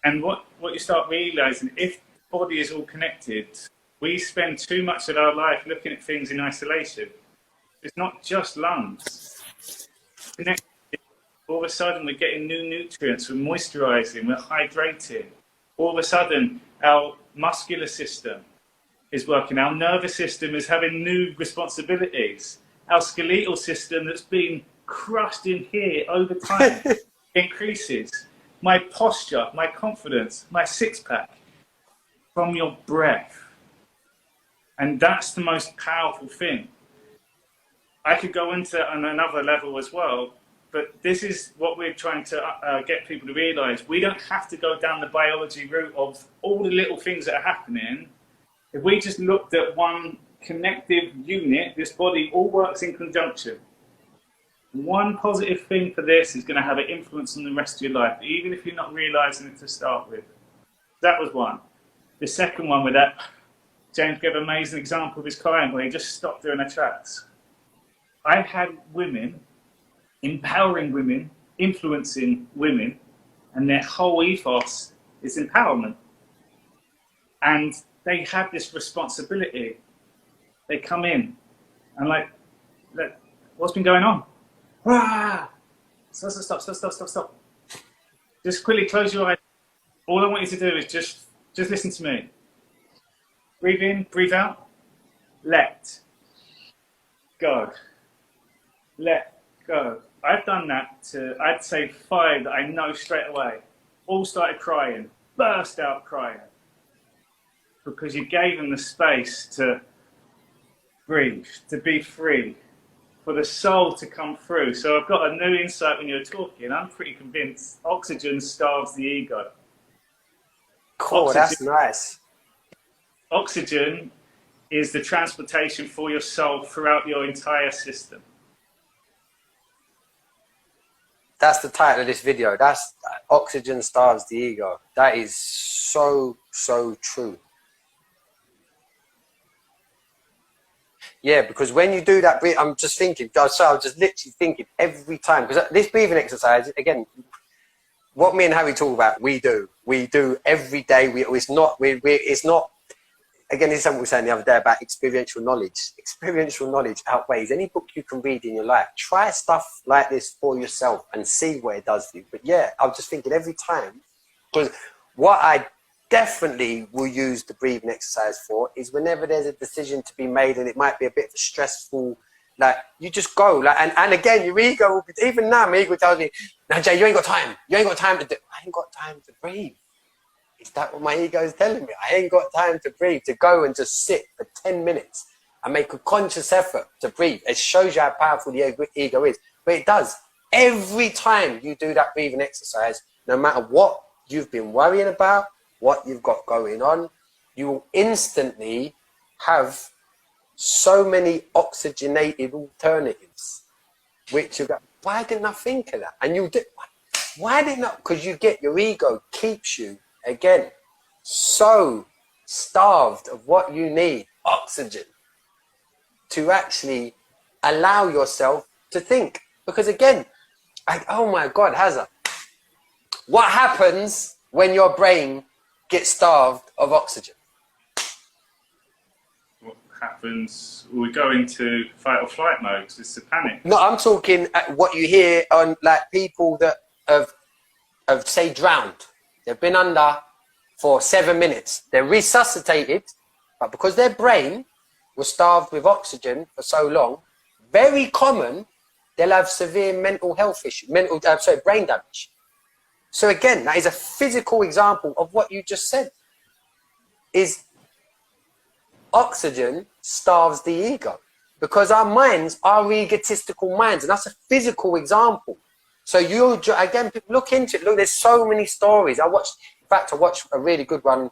And what you start realizing, if the body is all connected, we spend too much of our life looking at things in isolation. It's not just lungs. Connected, all of a sudden we're getting new nutrients, we're moisturizing, we're hydrating. All of a sudden our muscular system is working, our nervous system is having new responsibilities. Our skeletal system that's been crushed in here over time increases. My posture, my confidence, my six-pack from your breath. And that's the most powerful thing. I could go into on another level as well, but this is what we're trying to get people to realize. We don't have to go down the biology route of all the little things that are happening. If we just looked at one connective unit, this body all works in conjunction. One positive thing for this is going to have an influence on the rest of your life, even if you're not realizing it to start with. That was one. The second one with that, James gave an amazing example of his client where he just stopped doing their tracks. I've had women, empowering women, influencing women, and their whole ethos is empowerment. And they have this responsibility. They come in and like, what's been going on? Ah! Stop. Just quickly close your eyes. All I want you to do is just listen to me. Breathe in, breathe out. Let go. Let go. I've done that to, I'd say 5 that I know straight away. All started crying, burst out crying. Because you gave them the space to breathe, to be free, for the soul to come through. So I've got a new insight when you're talking. I'm pretty convinced oxygen starves the ego. Cool, oxygen, that's nice. Oxygen is the transportation for your soul throughout your entire system. That's the title of this video. That's oxygen starves the ego. That is so, so true. Yeah, because when you do that, I'm just thinking, so I was just literally thinking every time, because this breathing exercise, again, what me and Harry talk about, we do every day. It's not, again, this is something we were saying the other day about experiential knowledge. Experiential knowledge outweighs any book you can read in your life. Try stuff like this for yourself and see what it does for you. But yeah, I was just thinking every time, because what I definitely will use the breathing exercise for is whenever there's a decision to be made and it might be a bit of a stressful, like you just go, like, and again, your ego will be, even now my ego tells me, no Jay, you ain't got time to do, I ain't got time to breathe. Is that what my ego is telling me? I ain't got time to breathe, to go and just sit for 10 minutes and make a conscious effort to breathe. It shows you how powerful the ego is, but it does. Every time you do that breathing exercise, no matter what you've been worrying about, what you've got going on, you will instantly have so many oxygenated alternatives, which you go, why didn't I think of that? And you did, why didn't I? Because you get, your ego keeps you, again, so starved of what you need, oxygen, to actually allow yourself to think. Because again, oh my God, Hazza, what happens when your brain gets starved of oxygen? What happens? We go into fight or flight mode. It's a panic. No, I'm talking what you hear on like people that have say drowned. They've been under for 7 minutes. They're resuscitated, but because their brain was starved with oxygen for so long, very common, they'll have severe mental health issues, brain damage. So again, that is a physical example of what you just said. Is oxygen starves the ego, because our minds are egotistical minds, and that's a physical example. So you, again, look into it. Look, there's so many stories. In fact, I watched a really good one